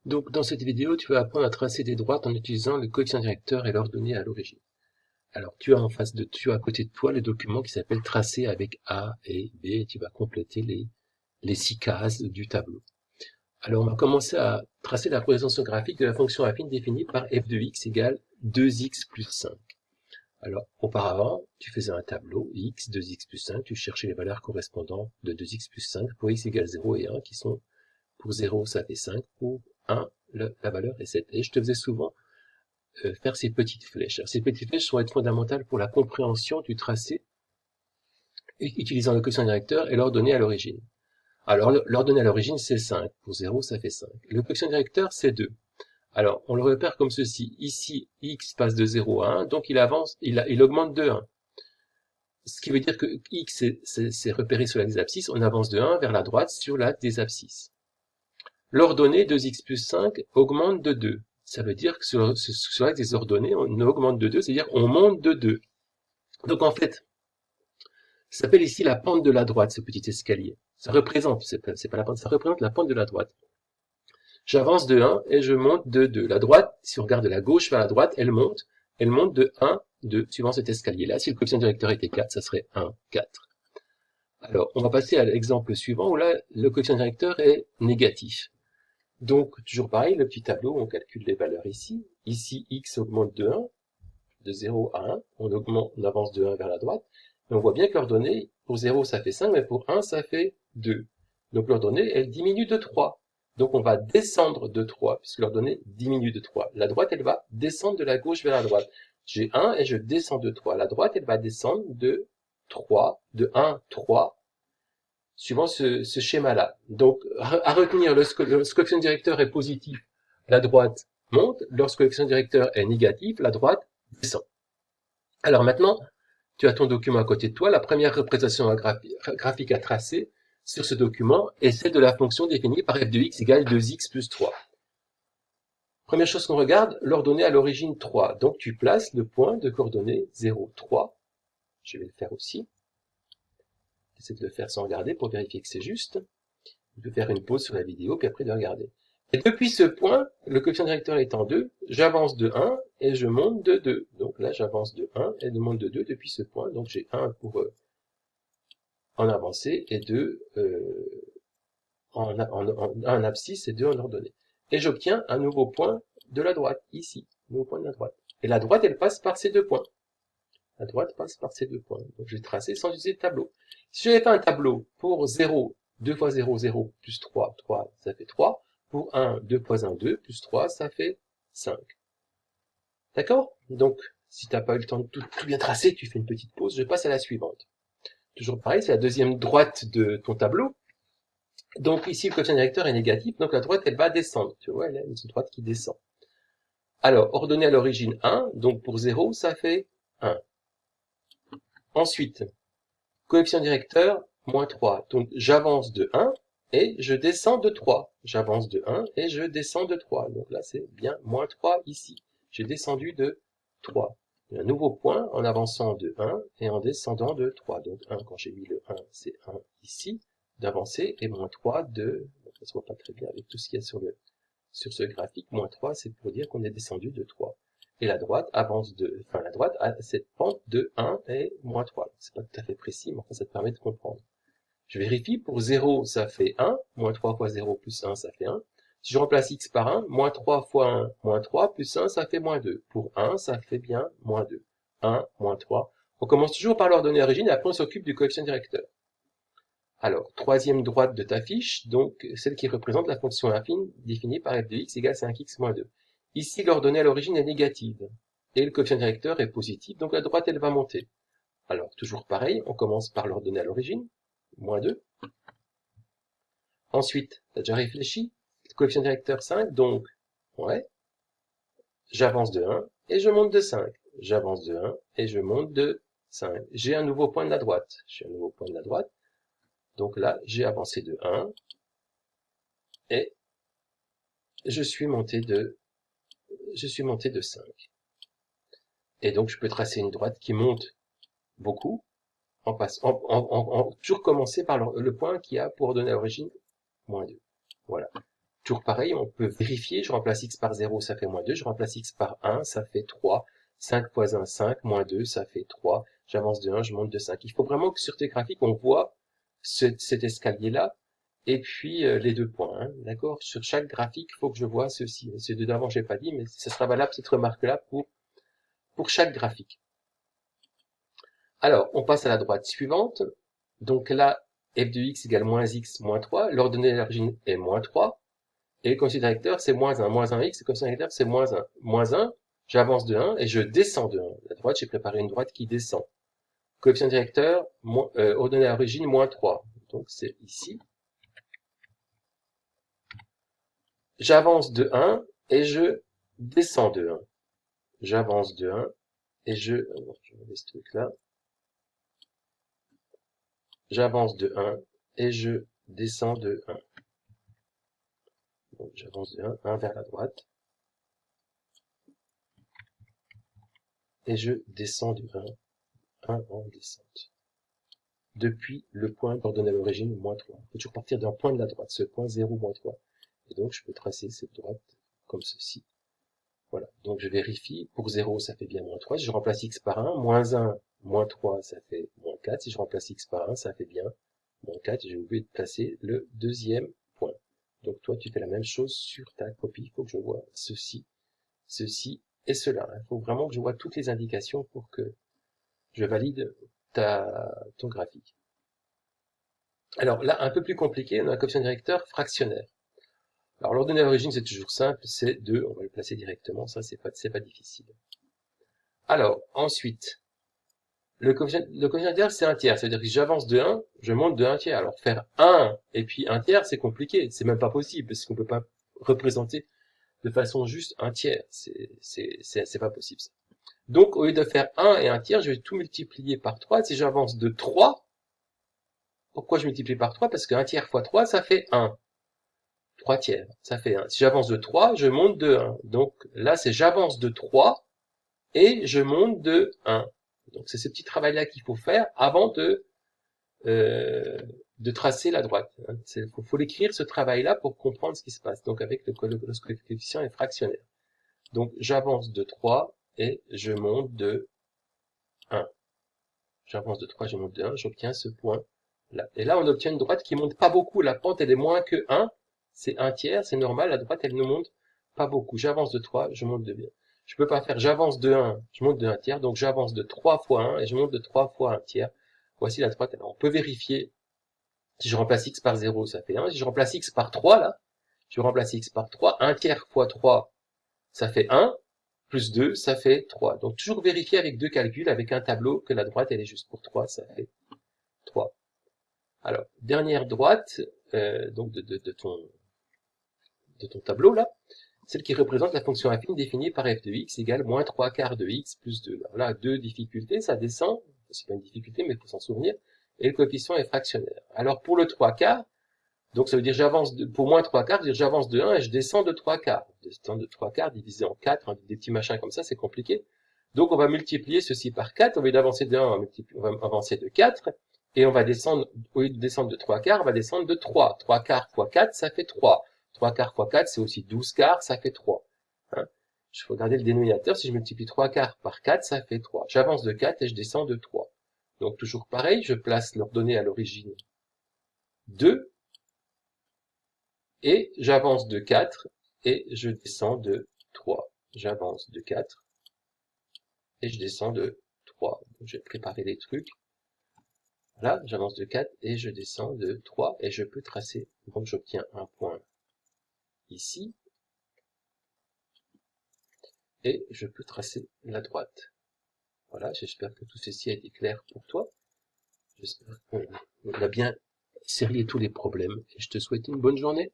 Donc, dans cette vidéo, tu vas apprendre à tracer des droites en utilisant le coefficient directeur et l'ordonnée à l'origine. Alors, tu as à côté de toi le document qui s'appelle tracer avec A et B, et tu vas compléter les 6 cases du tableau. Alors, on va commencer à tracer la représentation graphique de la fonction affine définie par f de x égale 2x plus 5. Alors, auparavant, tu faisais un tableau, x, 2x plus 5, tu cherchais les valeurs correspondantes de 2x plus 5 pour x égale 0 et 1, qui sont, pour 0, ça fait 5, pour 1, la valeur est 7. Et je te faisais souvent faire ces petites flèches. Alors, ces petites flèches vont être fondamentales pour la compréhension du tracé, utilisant le coefficient directeur et l'ordonnée à l'origine. Alors, l'ordonnée à l'origine, c'est 5. Pour 0, ça fait 5. Le coefficient directeur, c'est 2. Alors, on le repère comme ceci. Ici, x passe de 0 à 1, donc il avance, il augmente de 1. Ce qui veut dire que x, c'est repéré sur l'axe des abscisses, on avance de 1 vers la droite sur l'axe des abscisses. L'ordonnée 2x plus 5 augmente de 2. Ça veut dire que sur l'axe des ordonnées, on augmente de 2, c'est-à-dire on monte de 2. Donc en fait, ça s'appelle ici la pente de la droite, ce petit escalier. Ça représente, c'est pas la pente, ça représente la pente de la droite. J'avance de 1 et je monte de 2. La droite, si on regarde de la gauche vers la droite, elle monte de 1, 2, suivant cet escalier-là. Si le coefficient directeur était 4, ça serait 1, 4. Alors, on va passer à l'exemple suivant, où là, le coefficient directeur est négatif. Donc, toujours pareil, le petit tableau, on calcule les valeurs ici. Ici, x augmente de 1, de 0 à 1. On avance de 1 vers la droite. Et on voit bien que l'ordonnée, pour 0, ça fait 5, mais pour 1, ça fait 2. Donc, l'ordonnée, elle diminue de 3. Donc, on va descendre de 3, puisque l'ordonnée diminue de 3. La droite, elle va descendre de la gauche vers la droite. J'ai 1 et je descends de 3. La droite, elle va descendre de 3, de 1, 3, suivant ce schéma-là. Donc, à retenir, lorsque le coefficient directeur est positif, la droite monte. Lorsque le coefficient directeur est négatif, la droite descend. Alors maintenant, tu as ton document à côté de toi. La première représentation graphique à tracer sur ce document est celle de la fonction définie par f de x égale 2x plus 3. Première chose qu'on regarde, l'ordonnée à l'origine 3. Donc tu places le point de coordonnée 0, 3. Je vais le faire aussi. J'essaie de le faire sans regarder pour vérifier que c'est juste. Je peux faire une pause sur la vidéo, puis après de regarder. Et depuis ce point, le coefficient directeur étant 2, j'avance de 1 et je monte de 2. Donc là, j'avance de 1 et je monte de 2 depuis ce point. Donc j'ai 1 pour en avancée et 2 en abscisse et 2 en ordonnée. Et j'obtiens un nouveau point de la droite, ici. Nouveau point de la droite. Et la droite, elle passe par ces deux points. La droite passe par ces deux points. Donc je vais tracer sans utiliser de tableau. Si j'avais fait un tableau pour 0, 2 fois 0, 0, plus 3, 3, ça fait 3. Pour 1, 2 fois 1, 2, plus 3, ça fait 5. D'accord? Donc, si tu n'as pas eu le temps de tout bien tracer, tu fais une petite pause. Je passe à la suivante. Toujours pareil, c'est la deuxième droite de ton tableau. Donc ici, le coefficient directeur est négatif, donc la droite, elle va descendre. Tu vois, elle a une droite qui descend. Alors, ordonnée à l'origine 1, donc pour 0, ça fait 1. Ensuite, coefficient directeur, moins 3. Donc j'avance de 1 et je descends de 3. J'avance de 1 et je descends de 3. Donc là, c'est bien moins 3 ici. J'ai descendu de 3. Un nouveau point en avançant de 1 et en descendant de 3. Donc 1, quand j'ai mis le 1, c'est 1 ici, d'avancer, et moins 3 de... Ça ne se voit pas très bien avec tout ce qu'il y a sur ce graphique. Moins 3, c'est pour dire qu'on est descendu de 3. Et la droite la droite a cette pente de 1 et moins 3. C'est pas tout à fait précis, mais enfin, ça te permet de comprendre. Je vérifie, pour 0, ça fait 1, moins 3 fois 0 plus 1, ça fait 1. Si je remplace x par 1, moins 3 fois 1, moins 3, plus 1, ça fait moins 2. Pour 1, ça fait bien moins 2. 1, moins 3. On commence toujours par l'ordonnée origine, et après on s'occupe du coefficient directeur. Alors, troisième droite de ta fiche, donc celle qui représente la fonction affine définie par f de x égale 5x moins 2. Ici, l'ordonnée à l'origine est négative, et le coefficient directeur est positif, donc la droite, elle va monter. Alors, toujours pareil, on commence par l'ordonnée à l'origine, moins 2. Ensuite, tu as déjà réfléchi, le coefficient directeur 5, donc, ouais, j'avance de 1, et je monte de 5. J'avance de 1, et je monte de 5. J'ai un nouveau point de la droite. Donc là, j'ai avancé de 1, et je suis monté de 5. Et donc, je peux tracer une droite qui monte beaucoup, toujours commencer par le point qui a pour ordonnée à l'origine moins 2. Voilà. toujours pareil, on peut vérifier, je remplace x par 0, ça fait moins 2, je remplace x par 1, ça fait 3, 5 fois 1, 5, moins 2, ça fait 3, j'avance de 1, je monte de 5. Il faut vraiment que sur tes graphiques, on voit cet escalier-là, et puis les deux points, hein, d'accord? Sur chaque graphique, il faut que je vois ceci. Ces deux d'avant, j'ai pas dit, mais ce sera valable cette remarque-là pour chaque graphique. Alors, on passe à la droite suivante. Donc là, f de x égale moins x moins 3. L'ordonnée de l'origine est moins 3. Et le coefficient directeur, c'est moins 1. Moins 1x, le coefficient directeur, c'est moins 1. Moins 1, j'avance de 1 et je descends de 1. La droite, j'ai préparé une droite qui descend. Coefficient directeur, ordonnée à l'origine, moins 3. Donc c'est ici. J'avance de 1 et je descends de 1. J'avance de 1 et je mets ce truc-là. J'avance de 1 et je descends de 1. Donc j'avance de 1 vers la droite. Et je descends de 1 en descente. Depuis le point d'ordonnée à l'origine, moins 3. Il faut toujours partir d'un point de la droite, ce point 0, moins 3. Et donc je peux tracer cette droite comme ceci. Voilà, donc je vérifie, pour 0 ça fait bien moins 3, si je remplace x par 1, moins 1, moins 3 ça fait moins 4, si je remplace x par 1 ça fait bien moins 4, j'ai oublié de placer le deuxième point. Donc toi tu fais la même chose sur ta copie, il faut que je vois ceci, ceci et cela. Il faut vraiment que je vois toutes les indications pour que je valide ton graphique. Alors là, un peu plus compliqué, on a un coefficient directeur fractionnaire. Alors l'ordonnée d'origine, c'est toujours simple, c'est 2, on va le placer directement, ça c'est pas difficile. Alors, ensuite, le coefficient directeur, c'est un tiers, c'est-à-dire que j'avance de 1, je monte de 1 tiers. Alors faire 1 et puis 1 tiers, c'est compliqué, c'est même pas possible, parce qu'on peut pas représenter de façon juste un tiers, c'est pas possible ça. Donc, au lieu de faire 1 et 1 tiers, je vais tout multiplier par 3. Si j'avance de 3, pourquoi je multiplie par 3? Parce que 1 tiers fois 3, ça fait 1. 3 tiers, ça fait 1. Si j'avance de 3, je monte de 1. Donc là, c'est j'avance de 3 et je monte de 1. Donc c'est ce petit travail-là qu'il faut faire avant de tracer la droite. Il faut l'écrire, ce travail-là, pour comprendre ce qui se passe. Donc avec le coefficient est fractionnaire. Donc j'avance de 3 et je monte de 1. J'avance de 3, je monte de 1, j'obtiens ce point là. Et là, on obtient une droite qui monte pas beaucoup. La pente, elle est moins que 1. C'est 1 tiers, c'est normal. La droite, elle ne monte pas beaucoup. J'avance de 3, je monte de 1. Je peux pas faire j'avance de 1, je monte de 1 tiers. Donc j'avance de 3 fois 1 et je monte de 3 fois 1 tiers. Voici la droite. Alors, on peut vérifier. Si je remplace x par 0, ça fait 1. Si je remplace x par 3, là, je remplace x par 3. 1 tiers fois 3, ça fait 1. Plus 2, ça fait 3. Donc toujours vérifier avec deux calculs, avec un tableau, que la droite, elle est juste pour 3, ça fait 3. Alors, dernière droite, donc de ton tableau là, celle qui représente la fonction affine définie par f de x égale moins 3 quarts de x plus 2. Alors là, deux difficultés, ça descend, c'est pas une difficulté, mais il faut s'en souvenir, et le coefficient est fractionnaire. Alors pour le 3 quarts, donc ça veut dire pour moins 3 quarts, j'avance de 1 et je descends de 3 quarts. Je descends de 3 quarts divisé en 4, hein, des petits machins comme ça, c'est compliqué. Donc on va multiplier ceci par 4, au lieu d'avancer de 1, on va avancer de 4, et on va descendre, au lieu de descendre de 3 quarts, on va descendre de 3. 3 quarts fois 4, ça fait 3. 3 quarts fois 4, c'est aussi 12 quarts, ça fait 3. Hein, je faut regarder le dénominateur, si je multiplie 3 quarts par 4, ça fait 3. J'avance de 4 et je descends de 3. Donc toujours pareil, je place l'ordonnée à l'origine 2, et j'avance de 4 et je descends de 3. J'avance de 4 et je descends de 3. Donc, je vais préparer les trucs. Voilà, j'avance de 4 et je descends de 3 et je peux tracer. Donc j'obtiens un point ici et je peux tracer la droite. Voilà, j'espère que tout ceci a été clair pour toi. J'espère qu'on a bien cerné tous les problèmes et je te souhaite une bonne journée.